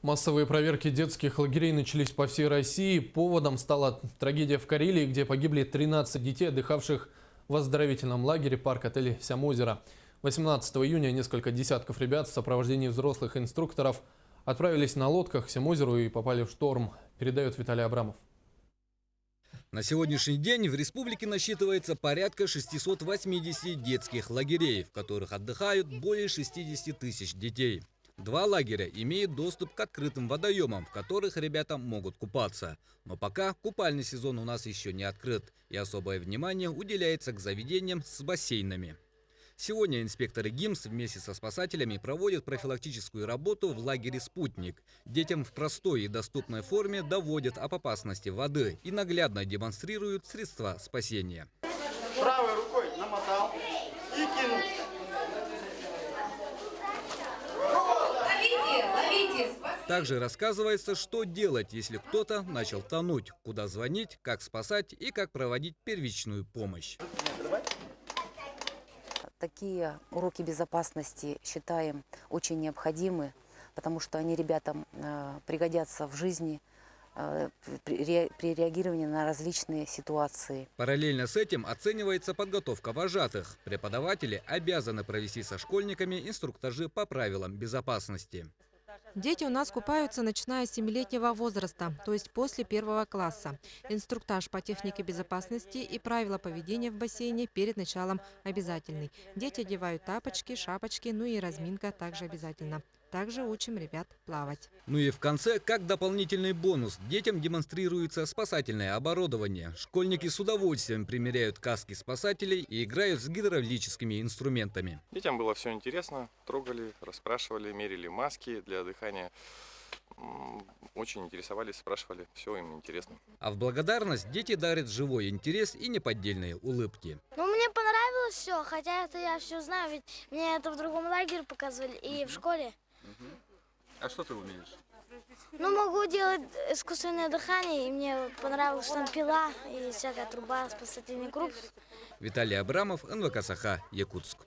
Массовые проверки детских лагерей начались по всей России. Поводом стала трагедия в Карелии, где погибли 13 детей, отдыхавших в оздоровительном лагере парк-отеле «Сямозеро». 18 июня несколько десятков ребят в сопровождении взрослых инструкторов отправились на лодках к Сямозеру и попали в шторм, передает Виталий Абрамов. На сегодняшний день в республике насчитывается порядка 680 детских лагерей, в которых отдыхают более 60 тысяч детей. Два лагеря имеют доступ к открытым водоемам, в которых ребята могут купаться. Но пока купальный сезон у нас еще не открыт, и особое внимание уделяется к заведениям с бассейнами. Сегодня инспекторы ГИМС вместе со спасателями проводят профилактическую работу в лагере «Спутник». Детям в простой и доступной форме доводят об опасности воды и наглядно демонстрируют средства спасения. Правой рукой намотал и кинул. Также рассказывается, что делать, если кто-то начал тонуть, куда звонить, как спасать и как проводить первичную помощь. Такие уроки безопасности считаем очень необходимы, потому что они ребятам пригодятся в жизни при реагировании на различные ситуации. Параллельно с этим оценивается подготовка вожатых. Преподаватели обязаны провести со школьниками инструктажи по правилам безопасности. Дети у нас купаются, начиная с 7-летнего возраста, то есть после 1 класса. Инструктаж по технике безопасности и правила поведения в бассейне перед началом обязательный. Дети одевают тапочки, шапочки, ну и разминка также обязательно. Также учим ребят плавать. Ну и в конце, как дополнительный бонус, детям демонстрируется спасательное оборудование. Школьники с удовольствием примеряют каски спасателей и играют с гидравлическими инструментами. Детям было все интересно, трогали, расспрашивали, мерили маски для дыхания. Очень интересовались, спрашивали, все им интересно. А в благодарность дети дарят живой интерес и неподдельные улыбки. Ну, мне понравилось все, хотя это я все знаю, ведь мне это в другом лагере показывали и в школе. А что ты умеешь? Ну, могу делать искусственное дыхание, и мне понравилось, что там пила и всякая труба, спасательный круг. Виталий Абрамов, НВК «Саха», Якутск.